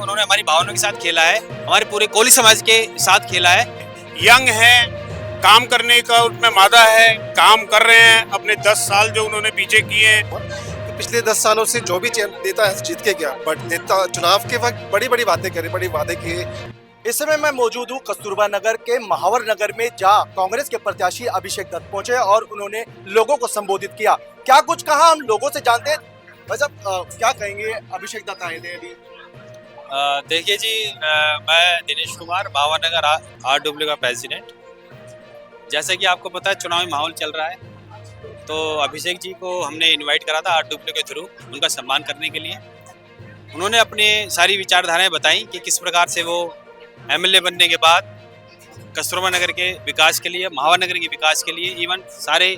उन्होंने हमारी भावनाओं के साथ खेला है, हमारे पूरे कोली समाज के साथ खेला है। यंग है, काम करने का उनमें मादा है, काम कर रहे हैं, अपने 10 साल जो उन्होंने पीछे किए हैं। तो पिछले 10 सालों से जो भी नेता है जीत के गया, बट नेता चुनाव के वक्त बड़ी बड़ी बातें करे, बड़ी वादे किए। इस समय मैं मौजूद हूँ कस्तूरबा नगर के महावर नगर में, जहाँ कांग्रेस के प्रत्याशी अभिषेक दत्त पहुंचे और उन्होंने लोगों को संबोधित किया। क्या कुछ कहा हम लोगों से जानते हैं। वैसे क्या कहेंगे, अभिषेक दत्त आए थे अभी। देखिए जी, मैं दिनेश कुमार, भावर नगर RW का प्रेसिडेंट। जैसा कि आपको पता है चुनावी माहौल चल रहा है, तो अभिषेक जी को हमने इनवाइट करा था RW के थ्रू उनका सम्मान करने के लिए। उन्होंने अपनी सारी विचारधाराएं बताई कि किस प्रकार से वो MLA बनने के बाद कस्तूरबा नगर के विकास के लिए, महावर नगर के विकास के लिए, इवन सारे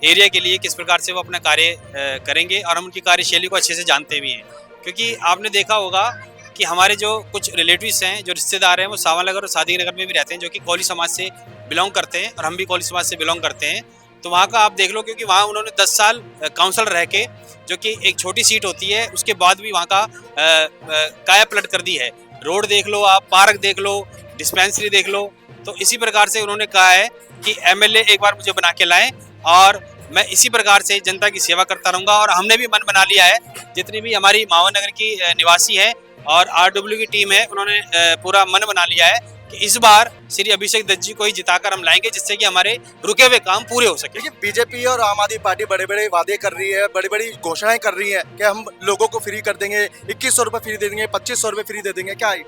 एरिया के लिए किस प्रकार से वो अपना कार्य करेंगे। और हम उनकी कार्यशैली को अच्छे से जानते भी हैं, क्योंकि आपने देखा होगा कि हमारे जो कुछ रिलेटिव्स हैं, जो रिश्तेदार हैं, वो सावन नगर और सादी नगर में भी रहते हैं, जो कि कोली समाज से बिलोंग करते हैं, और हम भी कोली समाज से बिलोंग करते हैं। तो वहाँ का आप देख लो, क्योंकि वहाँ उन्होंने 10 साल काउंसलर रह के, जो कि एक छोटी सीट होती है, उसके बाद भी वहाँ का काया पलट कर दी है। रोड देख लो आप, पार्क देख लो, डिस्पेंसरी देख लो। तो इसी प्रकार से उन्होंने कहा है कि MLA एक बार मुझे बना के लाएं, और मैं इसी प्रकार से जनता की सेवा करता रहूँगा। और हमने भी मन बना लिया है, जितनी भी हमारी महावर नगर की निवासी है और RW की टीम है, उन्होंने पूरा मन बना लिया है कि इस बार श्री अभिषेक दत्त जी को ही जिताकर हम लाएंगे, जिससे कि हमारे रुके हुए काम पूरे हो सके। देखिए, बीजेपी और आम आदमी पार्टी बड़े बड़े वादे कर रही है, बड़ी बड़ी घोषणाएं कर रही है कि हम लोगों को फ्री कर देंगे, 2100 रुपये फ्री दे देंगे, 2500 रुपये फ्री दे देंगे। क्या है?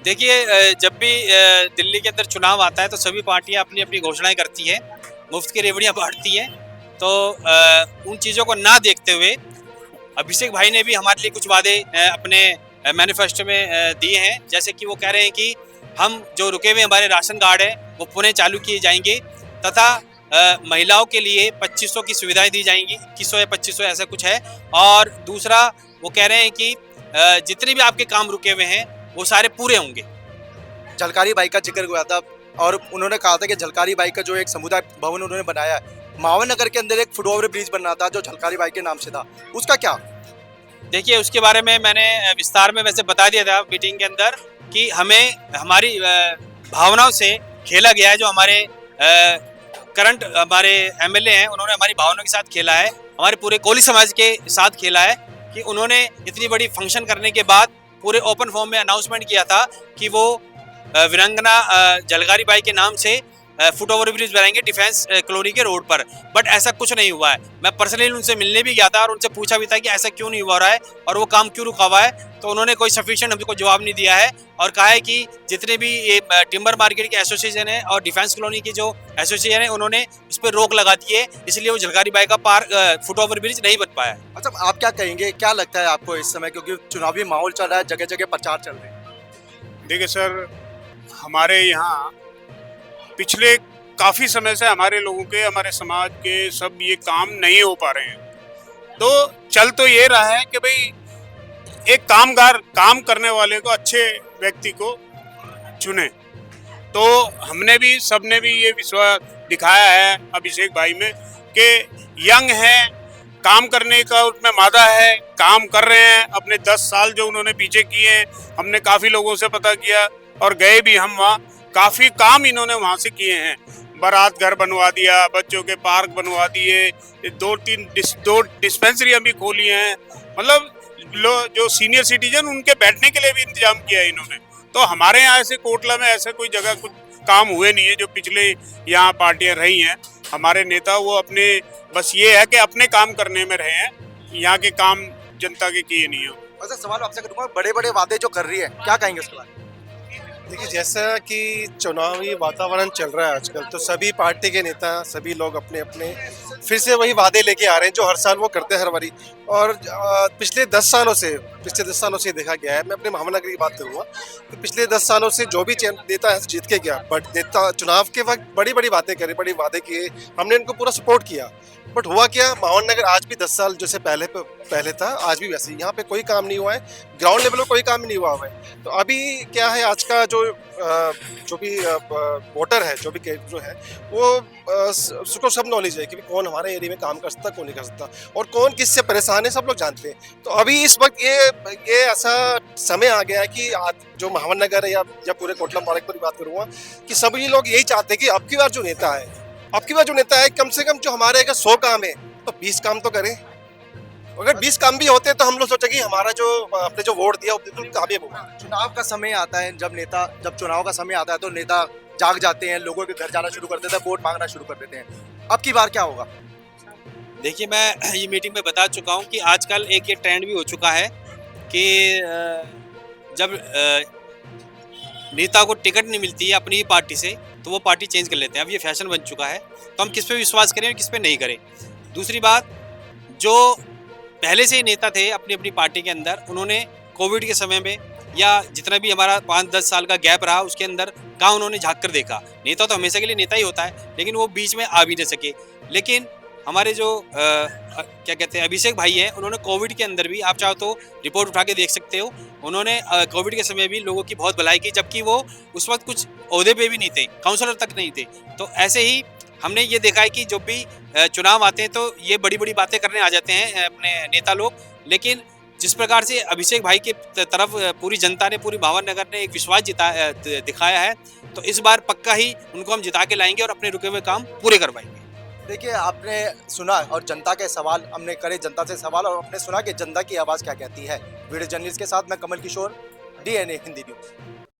देखिए, जब भी दिल्ली के अंदर चुनाव आता है तो सभी पार्टियां अपनी अपनी घोषणाएं करती है, मुफ्त की रेवड़ियां बांटती है। तो उन चीज़ों को ना देखते हुए अभिषेक भाई ने भी हमारे लिए कुछ वादे अपने मैनिफेस्टो में दिए हैं। जैसे कि वो कह रहे हैं कि हम जो रुके हुए हमारे राशन कार्ड है वो पुनः चालू किए जाएंगे, तथा महिलाओं के लिए 2500 की सुविधाएं दी जाएंगी, 2100 या 2500 ऐसा कुछ है। और दूसरा वो कह रहे हैं कि जितने भी आपके काम रुके हुए हैं वो सारे पूरे होंगे। झलकारी बाई का जिक्र हुआ था और उन्होंने कहा था कि झलकारी बाई का जो एक समुदाय भवन उन्होंने बनाया है, महावर नगर के अंदर एक फुटओवर ब्रिज बनना था जो झलकारी बाई के नाम से था, उसका क्या? देखिए, उसके बारे में मैंने विस्तार में वैसे बता दिया था मीटिंग के अंदर कि हमें हमारी भावनाओं से खेला गया है। जो हमारे करंट हमारे MLA हैं, उन्होंने हमारी भावनाओं के साथ खेला है, हमारे पूरे कोली समाज के साथ खेला है। कि उन्होंने इतनी बड़ी फंक्शन करने के बाद पूरे ओपन फॉर्म में अनाउंसमेंट किया था कि वो वीरांगना झलकारी बाई के नाम से फुट ओवर ब्रिज बनाएंगे डिफेंस कॉलोनी के रोड पर। बट ऐसा कुछ नहीं हुआ है। मैं पर्सनली उनसे मिलने भी गया था और उनसे पूछा भी था कि ऐसा क्यों नहीं हुआ रहा है और वो काम क्यों रुका हुआ है। तो उन्होंने कोई सफिशिएंट हमको जवाब नहीं दिया है और कहा है कि जितने भी ये टिम्बर मार्केट के एसोसिएशन है और डिफेंस कॉलोनी की जो एसोसिएशन है, उन्होंने उस पर रोक लगा दी है, इसलिए वो झलकारी बाई का पार्क फुट ओवर ब्रिज नहीं बन पाया। अच्छा, आप क्या कहेंगे, क्या लगता है आपको इस समय, क्योंकि चुनावी माहौल चल रहा है, जगह जगह प्रचार चल रहे हैं? देखिए सर, हमारे यहाँ पिछले काफ़ी समय से हमारे लोगों के, हमारे समाज के सब ये काम नहीं हो पा रहे हैं। तो चल तो ये रहा है कि भाई एक कामगार, काम करने वाले को, अच्छे व्यक्ति को चुने। तो हमने भी, सबने भी ये विश्वास दिखाया है अभिषेक भाई में कि यंग है, काम करने का उनमें मादा है, काम कर रहे हैं। अपने 10 साल जो उन्होंने पीछे किए हैं, हमने काफ़ी लोगों से पता किया और गए भी हम वहाँ। काफ़ी काम इन्होंने वहाँ से किए हैं। बारात घर बनवा दिया, बच्चों के पार्क बनवा दिए, दो डिस्पेंसरियाँ भी खोली हैं। मतलब जो सीनियर सिटीजन, उनके बैठने के लिए भी इंतजाम किया है इन्होंने। तो हमारे यहाँ ऐसे कोटला में ऐसे कोई जगह कुछ काम हुए नहीं है जो पिछले यहाँ पार्टियाँ रही हैं। हमारे नेता वो अपने, बस ये है कि अपने काम करने में रहे हैं, यहाँ के काम जनता के किए नहीं हो। अच्छा, सवाल आपसे करूँगा, बड़े बड़े वादे जो कर रही है, क्या कहेंगे उसके बारे में? देखिए, जैसा कि चुनावी वातावरण चल रहा है आजकल, तो सभी पार्टी के नेता, सभी लोग अपने अपने फिर से वही वादे लेके आ रहे हैं जो हर साल वो करते हैं हर बारी। और पिछले 10 सालों से देखा गया है, मैं अपने महानगर की बात करूँगा, तो पिछले 10 सालों से जो भी नेता है जीत के गया, बट नेता चुनाव के वक्त बड़ी बड़ी बातें करे, बड़ी वादे किए, हमने इनको पूरा सपोर्ट किया। बट हुआ क्या, माहौर नगर आज भी 10 साल जैसे पहले था, आज भी वैसे ही। यहाँ पे कोई काम नहीं हुआ है, ग्राउंड लेवल पर कोई काम नहीं हुआ है। तो अभी क्या है, आज का जो भी वोटर है, जो है वो उसको सब नॉलेज है कि कौन हमारे एरिया में काम कर सकता, कौन नहीं कर सकता, और कौन किससे परेशान है, सब लोग जानते हैं। तो अभी इस वक्त ये ऐसा समय आ गया है कि आज जो महावर नगर है या पूरे कोटला मुबारक पर बात करूँगा, कि सभी लोग यही चाहते हैं कि अब की बार जो नेता है कम से कम जो हमारे अगर 100 काम है तो 20 काम तो करें। अगर 20 काम भी होते तो हम लोग सोचे कि हमारा जो अपने जो वोट दिया वो बिल्कुल कामयाब होगा। चुनाव का समय आता है, जब चुनाव का समय आता है तो नेता जाग जाते हैं, लोगों के घर जाना शुरू कर देते हैं, वोट मांगना शुरू कर देते हैं। अब की बार क्या होगा? देखिए, मैं ये मीटिंग में बता चुका हूँ कि आजकल एक ये ट्रेंड भी हो चुका है कि जब नेता को टिकट नहीं मिलती है अपनी ही पार्टी से तो वो पार्टी चेंज कर लेते हैं। अब ये फैशन बन चुका है, तो हम किस पे विश्वास करें और किस पे नहीं करें। दूसरी बात, जो पहले से ही नेता थे अपनी अपनी पार्टी के अंदर, उन्होंने कोविड के समय में या जितना भी हमारा 5-10 साल का गैप रहा उसके अंदर कहाँ उन्होंने झाँक कर देखा। नेता तो हमेशा के लिए नेता ही होता है, लेकिन वो बीच में आ भी नहीं सके। लेकिन हमारे जो क्या कहते हैं अभिषेक भाई हैं, उन्होंने कोविड के अंदर भी, आप चाहो तो रिपोर्ट उठा के देख सकते हो, उन्होंने कोविड के समय भी लोगों की बहुत भलाई की, जबकि वो उस वक्त कुछ ओहदे पे भी नहीं थे, काउंसलर तक नहीं थे। तो ऐसे ही हमने ये देखा है कि जब भी चुनाव आते हैं तो ये बड़ी बड़ी बातें करने आ जाते हैं अपने नेता लोग, लेकिन जिस प्रकार से अभिषेक भाई के तरफ पूरी जनता ने, पूरी भावर नगर ने एक विश्वास दिखाया है, तो इस बार पक्का ही उनको हम जिता के लाएंगे और अपने रुके हुए काम पूरे करवाएंगे। देखिए, आपने सुना और जनता के सवाल हमने करे, जनता से सवाल, और आपने सुना कि जनता की आवाज़ क्या कहती है। वीडियो जर्नलिस्ट के साथ मैं कमल किशोर, DNA हिंदी न्यूज़।